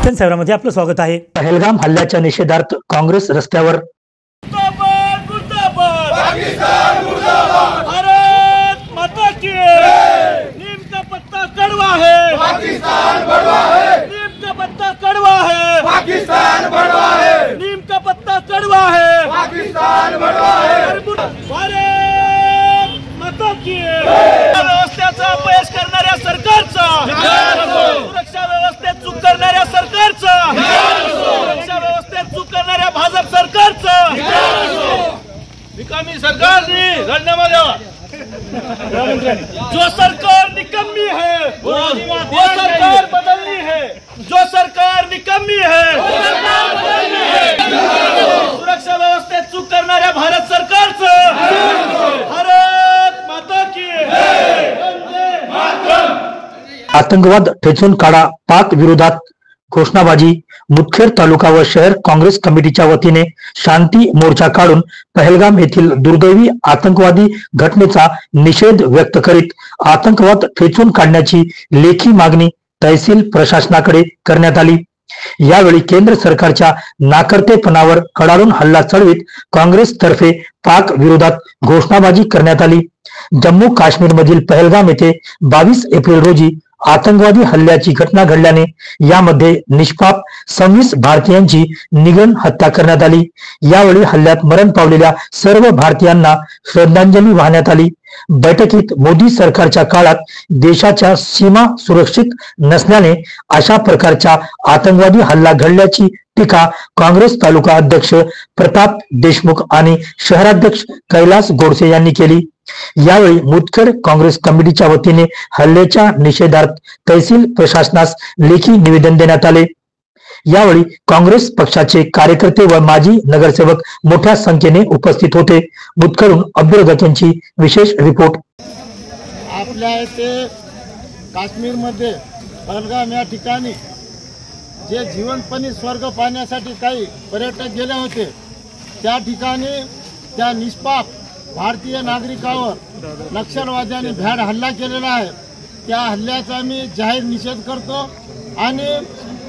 शिक्षण सेवामध्ये आपलं स्वागत आहे। पहलगाम हल्ल्याच्या निषेधार्थ काँग्रेस रस्त्यावर। भारत माता की नीम का पत्ता कड़वा है, पाकिस्तान बड़वा है। नीम का पत्ता कड़वा है, पाकिस्तान बड़वा है। नीम का पत्ता कड़वा है, पाकिस्तान बड़वा है। भारत माता की व्यवस्थेचा अपयश करणाऱ्या सरकारचा, सुरक्षा व्यवस्थेत चूक करणाऱ्या सरकारचा, सुरक्षा व्यवस्थेत चूक करणाऱ्या भाजप सरकारचा निकामी सरकारने राजीनामा द्यावा। जो सरकार निकम्मी है वो सरकार बदलनी है, जो सरकार निकम्मी है सुरक्षा व्यवस्थेत चूक करणाऱ्या भारत सरकारचं भारत माता की वंदे मातरम। आतंकवाद ठेचून काढा, पाक विरोधात घोषणाबाजी। मुदखेड तालुका व शहर काँग्रेस कमिटीच्या वतीने शांती मोर्चा काढून पहलगाम येथील दुर्दैवी आतंकवादी घटनेचा निषेध व्यक्त करीत आतंकवाद ठेचून काढण्याची लेखी मागणी तहसील प्रशासनाकडे करण्यात आली। यावेळी केंद्र सरकारच्या नाकर्तेपणावर कडाडून हल्ला चढवीत काँग्रेसतर्फे पाक विरोधात घोषणाबाजी करण्यात आली। जम्मू काश्मीर मधील पहलगाम येथे 22 एप्रिल रोजी आतंकवादी हल्ल्याची घटना घडल्याने यामध्ये निष्पाप 26 भारतीयांची निगन हत्या करण्यात आली। यावेळी हल्ल्यात मरण पावलेल्या सर्व भारतीयांना श्रद्धांजली वाहण्यात आली। बैठकीत मोदी सरकारच्या काळात देशाच्या सीमा सुरक्षित नसल्याने अशा प्रकारच्या आतंकवादी हल्ला घडल्याची टीका काँग्रेस तालुका अध्यक्ष प्रताप देशमुख आणि शहराध्यक्ष कैलास गोडसे यांनी केली। यावेळी मुदखेड काँग्रेस कमिटीच्या वतीने हल्ल्याच्या निषेधार्थ तहसील प्रशासनास लेखी निवेदन देण्यात आले। यावेळी काँग्रेस पक्षाचे कार्यकर्ते व माजी नगरसेवक मोठ्या संख्येने उपस्थित होते। मुदखेडहून अब्दुल रजाक यांची विशेष रिपोर्ट। आपल्या इथे काश्मीरमध्ये पहलगाम या ठिकाणी जे जीवनपणी स्वर्ग पाहण्यासाठी काही पर्यटक गेले होते, त्या ठिकाणी त्या निष्पाप भारतीय नागरिकावर नक्षलवाद्यांनी भ्याड हल्ला केलेला आहे। त्या हल्ल्याचा मी जाहीर निषेध करतो आणि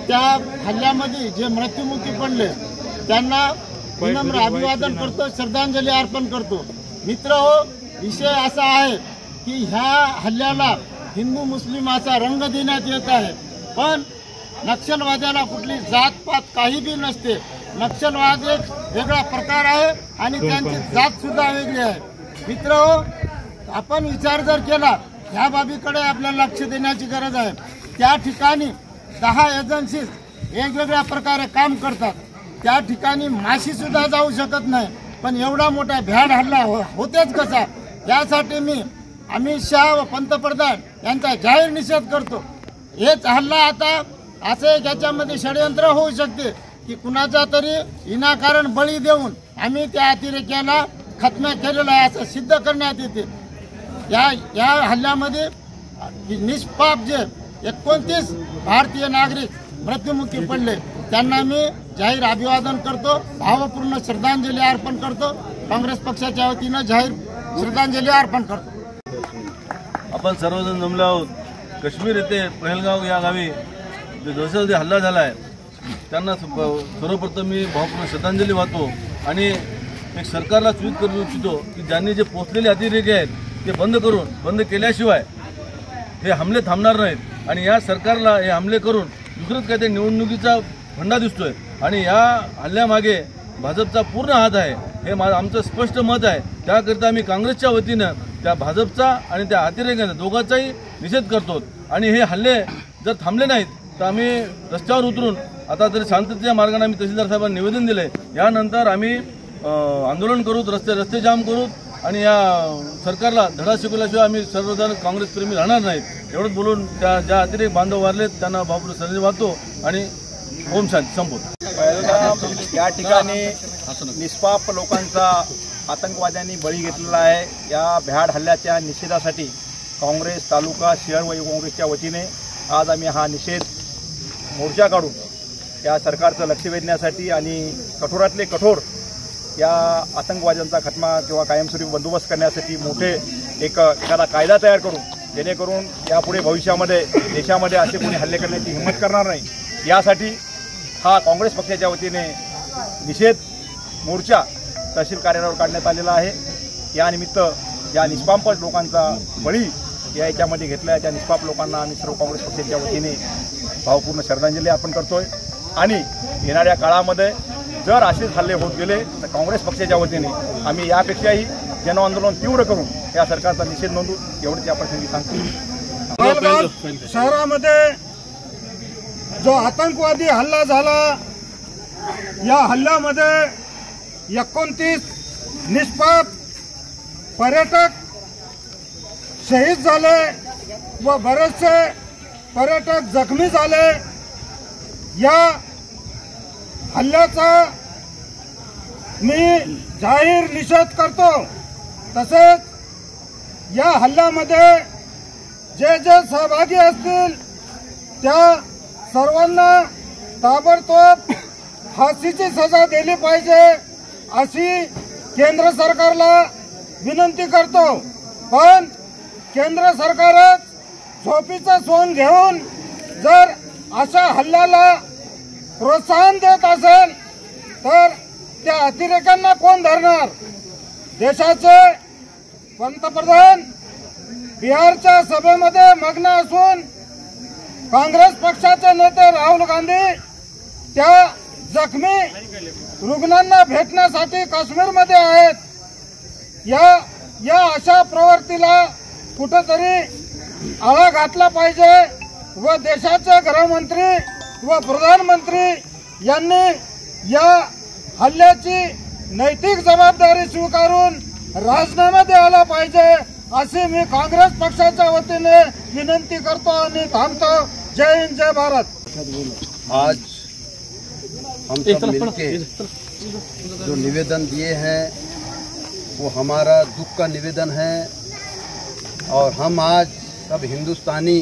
त्या हल्ल्यामध्ये जे मृत्युमुखी पडले त्यांना विनम्र अभिवादन करतो, श्रद्धांजली अर्पण करतो। मित्रहो, विषय असा आहे की ह्या हल्ल्याला हिंदू मुस्लिम असा रंग देण्यात येत आहे, पण नक्षलवाद्याला कुठली जातपात काही बी नसते। नक्षलवाद एक वेगळा प्रकार आहे आणि त्यांची जात सुद्धा वेगळी आहे। मित्रहो, आपण विचार जर केला ह्या बाबीकडे आपल्याला लक्ष देण्याची गरज आहे। त्या ठिकाणी 10 एजन्सीज वेगवेगळ्या प्रकारे काम करतात, त्या ठिकाणी माशी सुद्धा जाऊ शकत नाही, पण एवढा मोठा भ्याड हल्ला होतेच कसा? यासाठी मी अमित शहा व पंतप्रधान यांचा जाहीर निषेध करतो। हेच हल्ला आता असं एक याच्यामध्ये षडयंत्र होऊ शकते की कुणाचा तरी विनाकारण बळी देऊन आम्ही त्या अतिरेक्याला खत्म केलेला आहे असं सिद्ध करण्यात येते। या हल्ल्यामध्ये निष्पाप जे 29 भारतीय नागरिक मृत्युमुखी पडले त्यांना मी जाहीर अभिवादन करतो, भावपूर्ण श्रद्धांजली अर्पण करतो। काँग्रेस पक्षाच्या वतीनं जाहीर श्रद्धांजली अर्पण करतो। आपण सर्वजण जमलो आहोत काश्मीर येथे पहलगाव या गावी दहशतवादी हल्ला झाला आहे, त्यांना सर्वप्रथम मी भावपूर्ण श्रद्धांजली वाहतो आणि एक सरकारला सूचित करू इच्छितो की ज्यांनी जे पोचलेले अतिरेकी आहेत ते बंद केल्याशिवाय हे हमले थांबणार नाहीत आणि या सरकारला हे हमले करून दुसरंच काय ते निवडणुकीचा फंडा दिसतोय आणि या हल्ल्यामागे भाजपचा पूर्ण हात आहे, हे आमचं स्पष्ट मत आहे। त्याकरिता आम्ही काँग्रेसच्या वतीनं त्या भाजपचा आणि त्या अतिरेक्यांचा दोघांचाही निषेध करतो आणि हे हल्ले जर थांबले नाहीत तर आम्ही रस्त्यावर उतरून आता तरी शांततेच्या मार्गाने आम्ही तहसीलदार साहेबांना निवेदन दिले। यानंतर आम्ही आंदोलन करू, रस्ते जाम करू आणि या सरकारला धडा शिकवल्याशिवाय आम्ही सर्वजण काँग्रेस प्रेमी राहणार नाहीत। एवढंच बोलून त्या ज्या अतिरेक बांधव वारलेत त्यांना भावपूर्ण श्रद्धांजली वाहतो आणि ओम शांती संपवतो। पहलगाम या ठिकाणी निष्पाप लोकांचा आतंकवाद्यांनी बळी घेतलेला आहे। या भ्याड हल्ल्याच्या निषेधासाठी काँग्रेस तालुका शहर व काँग्रेसच्या वतीने आज आम्ही हा निषेध मोर्चा काढून या सरकारचं लक्ष वेधण्यासाठी आणि कठोरातले कठोर या आतंकवाद्यांचा खत्मा किंवा कायमस्वरूपी बंदोबस्त करण्यासाठी मोठे एखादा कायदा तयार करून जेणेकरून यापुढे भविष्यामध्ये देशामध्ये असे कोणी हल्ले करण्याची हिंमत करणार नाही यासाठी हा काँग्रेस पक्षाच्या वतीने निषेध मोर्चा तहसील कार्यालयावर काढण्यात आलेला आहे। यानिमित्त ज्या निष्पाप लोकांचा बळी याच्यामध्ये घेतला आहे त्या निष्पाप लोकांना आम्ही सर्व काँग्रेस पक्षाच्या वतीने भावपूर्ण श्रद्धांजली अर्पण करतोय आणि येणाऱ्या काळामध्ये जर असेच हल्ले होत गेले तर काँग्रेस पक्षाच्या वतीने आम्ही यापेक्षाही जनआंदोलन तीव्र करून या सरकारचा निषेध नोंदवू एवढंच या प्रसंगी सांगतो। पहलगाम शहरामध्ये जो आतंकवादी हल्ला झाला या हल्ल्यामध्ये 29 निष्पाप पर्यटक शहीद झाले व बरेचसे पर्यटक जखमी झाले। या हल्ल्याचा मी जाहीर निषेध करतो। तसेच या हल्ल्यामध्ये जे जे सहभागी असतील त्या सर्वांना ताबडतोब फाशीची सजा दिली पाहिजे अशी केंद्र सरकारला विनंती करतो। पण केंद्र सरकारच झोपीचं सोंग घेऊन जर अशा हल्ल्याला प्रोत्साहन देत असेल तर त्या अतिरेक्यांना कोण धरणार? देशाचे पंतप्रधान बिहारच्या सभेमध्ये मग्न असून काँग्रेस पक्षाचे नेते राहुल गांधी त्या जखमी रुग्णांना भेटण्यासाठी काश्मीरमध्ये आहेत। या अशा प्रवृत्तीला कुठेतरी आळा घातला पाहिजे व देशाचे गृहमंत्री व प्रधानमंत्री यांनी या हल्ल्याची नैतिक जबाबदारी स्वीकारून राजीनामा द्यायला पाहिजे अशी मी काँग्रेस पक्षाच्या वतीने विनंती करतो आणि थांबतो। जय हिंद, जय भारत। आज हम सब मिलके जो निवेदन दिए हैं वो हमारा दुख का निवेदन है और हम आज सब हिंदुस्तानी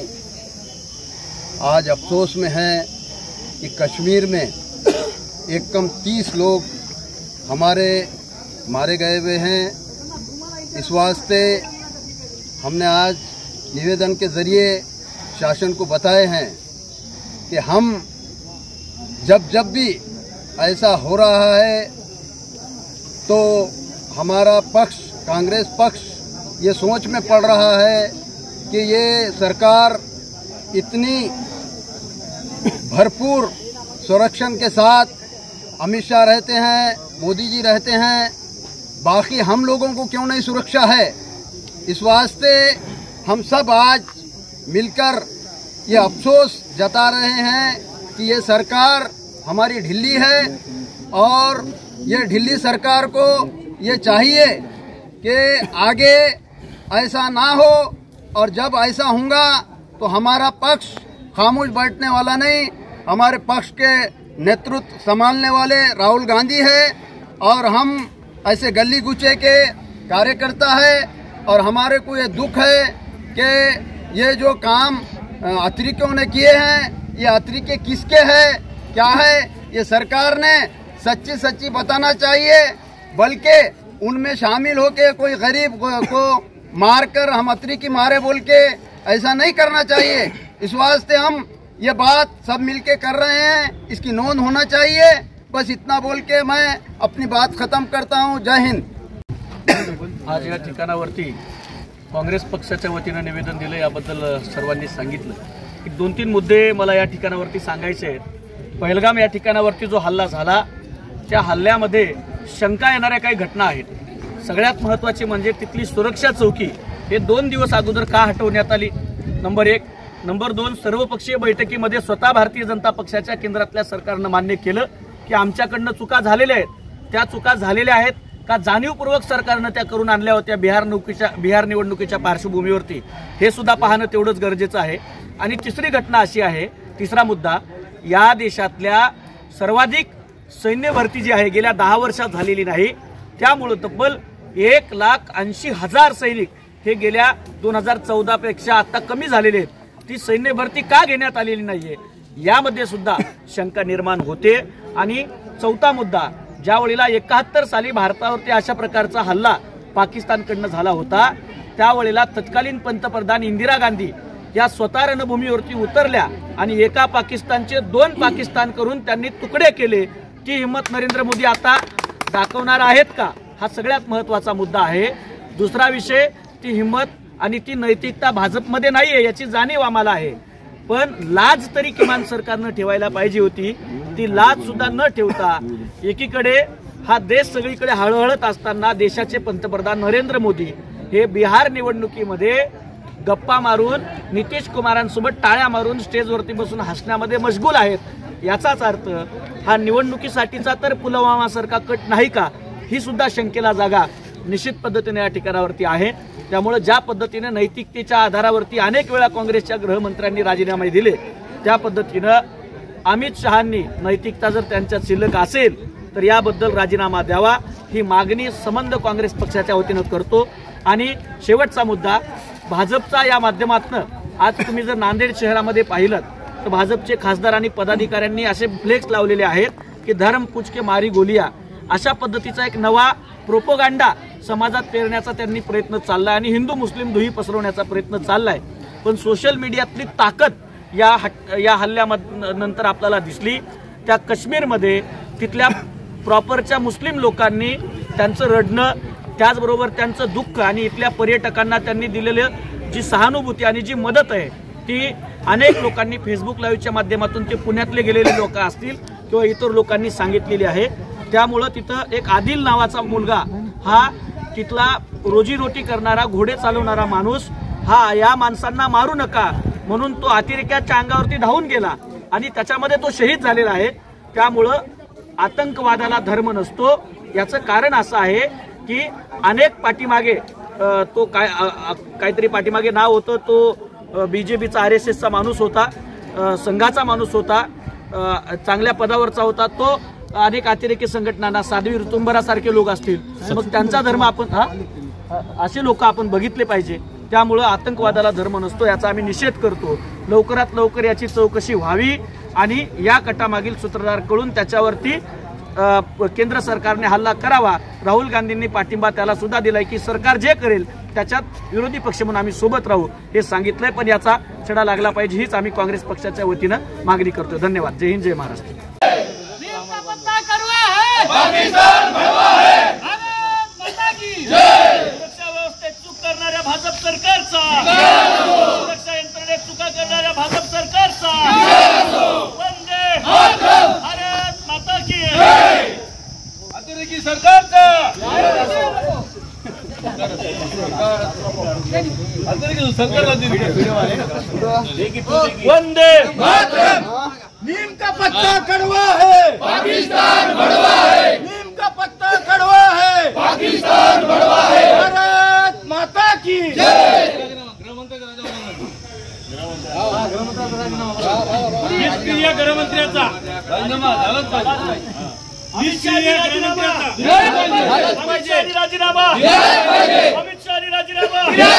आज अफसोस में हैं कि कश्मीर में एक कम 30 लोग हमारे मारे गए हुए हैं। इस वास्ते हमने आज निवेदन के ज़रिए शासन को बताए हैं कि हम जब भी ऐसा हो रहा है तो हमारा पक्ष कांग्रेस पक्ष ये सोच में पड़ रहा है कि ये सरकार इतनी भरपूर संरक्षण के साथ अमित शाह रहते हैं, मोदी जी रहते हैं, बाकी हम लोगों को क्यों नहीं सुरक्षा है। इस वास्ते हम सब आज मिलकर ये अफसोस जता रहे हैं कि ये सरकार हमारी ढिल्ली है और ये ढिल्ली सरकार को ये चाहिए कि आगे ऐसा ना हो और जब ऐसा होगा तो हमारा पक्ष खामोश बैठने वाला नहीं। हमारे पक्ष के नेतृत्व संभालने वाले राहुल गांधी है और हम ऐसे गली गुचे के कार्यकर्ता है और हमारे को ये दुख है कि ये जो काम अतिरेकियों ने किए हैं ये अतिरेकी किसके हैं, क्या है, ये सरकार ने सच्ची सच्ची बताना चाहिए। बल्कि उनमें शामिल होके कोई गरीब को मारकर हम अतिरेकी मारे बोल के ऐसा नहीं करना चाहिए। इस वास्ते हम ये बात सब मिलके कर रहे हैं, इसकी नोंद होना चाहिए। बस इतना बोल के मैं अपनी बात खत्म करता हूँ। जय हिंद। आज या ठिकाणावरती काँग्रेस पक्षाच्या वतीने निवेदन दिलं, याबद्दल सर्वांनी सांगितलं। एक 2-3 मुद्दे मला या ठिकाणावरती सांगायचे आहेत। पहलगाम या ठिकाणावरती जो हल्ला झाला त्या हल्ल्यामध्ये शंका येणाऱ्या काही घटना आहेत। सगळ्यात महत्त्वाची म्हणजे तिथली सुरक्षा चौकी हे 2 दिवस अगोदर का हटवण्यात आली, नंबर 1। नंबर 2, सर्वपक्षीय बैठकीमध्ये स्वतः भारतीय जनता पक्षाच्या केंद्रातल्या सरकारनं मान्य केलं की आमच्याकडनं चुका झालेल्या आहेत। त्या चुका झालेल्या आहेत का जाणीवपूर्वक सरकारनं त्या करून आणल्या होत्या बिहार निवडणुकीच्या पार्श्वभूमीवरती, हे सुद्धा पाहणं तेवढंच गरजेचं आहे। आणि तिसरी घटना अशी आहे, तिसरा मुद्दा, या देशातल्या सर्वाधिक सैन्य भरती जी आहे गेल्या 10 वर्षात झालेली नाही, त्यामुळे तब्बल 1,80,000 सैनिक हे गेल्या 2014 पेक्षा आता कमी झालेले आहेत। ती सैन्य भरती का घेण्यात आलेली नाहीये यामध्ये सुद्धा शंका निर्माण होते। आणि चौथा मुद्दा, ज्या वेळेला 71 साली भारतावरती अशा प्रकारचा हल्ला पाकिस्तानकडनं झाला होता त्यावेळेला तत्कालीन पंतप्रधान इंदिरा गांधी या स्वतः रणभूमीवरती उतरल्या आणि एका पाकिस्तानचे 2 पाकिस्तान करून त्यांनी तुकडे केले, ती हिंमत नरेंद्र मोदी आता दाखवणार आहेत का? हा सगळ्यात महत्त्वाचा मुद्दा आहे. दुसरा विषय, ती हिंमत आणि ती नैतिकता भाजपमध्ये नाहीये याची जाणीव आम्हाला आहे, पण लाज तरी किमान सरकारनं ठेवायला पाहिजे होती. ती लाज सुद्धा न ठेवता एकीकडे हा देश सगळीकडे हळहळत असताना देशाचे पंतप्रधान नरेंद्र मोदी हे बिहार निवडणुकीमध्ये गप्पा मारून नितीश कुमारांसोबत टाळ्या मारून स्टेजवरती बसून हसण्यामध्ये मशगूल आहेत. याचाच अर्थ हा निवडणुकीसाठीचा तर पुलवामासारखा कट नाही का, ही सुद्धा शंकेला जागा निश्चित पद्धतीने या ठिकाणावरती आहे. त्यामुळे ज्या पद्धतीने नैतिकतेच्या आधारावरती अनेक वेळा काँग्रेसच्या गृहमंत्र्यांनी राजीनामे दिले, त्या पद्धतीनं अमित शहांनी नैतिकता जर त्यांच्यात शिल्लक असेल तर याबद्दल राजीनामा द्यावा, ही मागणी संबंध काँग्रेस पक्षाच्या वतीनं करतो. आणि शेवटचा मुद्दा, भाजपचा या माध्यमातून आज तुम्ही जर नांदेड शहरामध्ये पाहिलं तर भाजपचे खासदार आणि पदाधिकाऱ्यांनी असे फ्लेक्स लावलेले आहेत की धर्म पूछ के मारी गोलिया, अशा पद्धतीचा एक नवा प्रोपोगंडा समाजात पेरण्याचा त्यांनी प्रयत्न चाललाय आणि हिंदू मुस्लिम दुही पसरवण्याचा प्रयत्न चाललाय. पण सोशल मीडियातली ताकद या हल्ल्यानंतर आपल्याला दिसली. त्या काश्मीरमध्ये तिथल्या प्रॉपरच्या मुस्लिम लोकांनी त्यांचं रडणं, त्याचबरोबर त्यांचं दुःख आणि इथल्या पर्यटकांना त्यांनी दिलेली जी सहानुभूती आणि जी मदत आहे ती अनेक लोकांनी फेसबुक लाईव्हच्या माध्यमातून, ते पुण्यातले गेलेले लोक असतील किंवा इतर लोकांनी सांगितलेली आहे. त्यामुळं तिथं एक आदिल नावाचा मुलगा, हा तिथला रोजीरोटी करणारा, घोडे चालवणारा माणूस, हा या माणसांना मारू नका म्हणून तो अतिरेक्याच्या अंगावरती धावून गेला आणि त्याच्यामध्ये तो शहीद झालेला आहे. त्यामुळं आतंकवादाला धर्म नसतो. याचं कारण असं आहे की अनेक पाठीमागे तो काहीतरी पाठीमागे नाव होतं, तो BJPचा RSSचा माणूस होता, संघाचा माणूस होता, चांगल्या पदावरचा होता. तो अनेक अतिरेकी संघटनांना, साध्वी ऋतुंबरासारखे लोक असतील, मग त्यांचा धर्म आपण असे लोक आपण बघितले पाहिजे. त्यामुळं आतंकवादाला धर्म नसतो, याचा आम्ही निषेध करतो. लवकरात लवकर याची चौकशी व्हावी आणि या कटामागील सूत्रधार कळून त्याच्यावरती केंद्र सरकारने हल्ला करावा. राहुल गांधींनी पाठिंबा त्याला सुद्धा दिलाय की सरकार जे करेल त्याच्यात विरोधी पक्ष म्हणून आम्ही सोबत राहू हे सांगितलंय. पण याचा छडा लागला पाहिजे, हीच आम्ही काँग्रेस पक्षाच्या वतीनं मागणी करतोय. धन्यवाद. जय हिंद, जय महाराष्ट्र. सुरक्षा व्यवस्थेत चूक करणाऱ्या भाजप सरकारचा, सुरक्षा यंत्रणेत चुका करणाऱ्या भाजप सरकारचा, वंदे भारत माता की, अतिरेकी सरकारचा, वंदे मातरम. नीम का पत्ता कड़वा है, पाकिस्तान बड़वा है. नीम का पत्ता कड़वा है, पाकिस्तान बड़वा है. भारत माता की जय. निष्क्रिय गृहमंत्र्याचा राजीनामा झालाच पाहिजे. निष्क्रिय गृहमंत्र्याचा राजीनामा, अमित शहानी राजीनामा.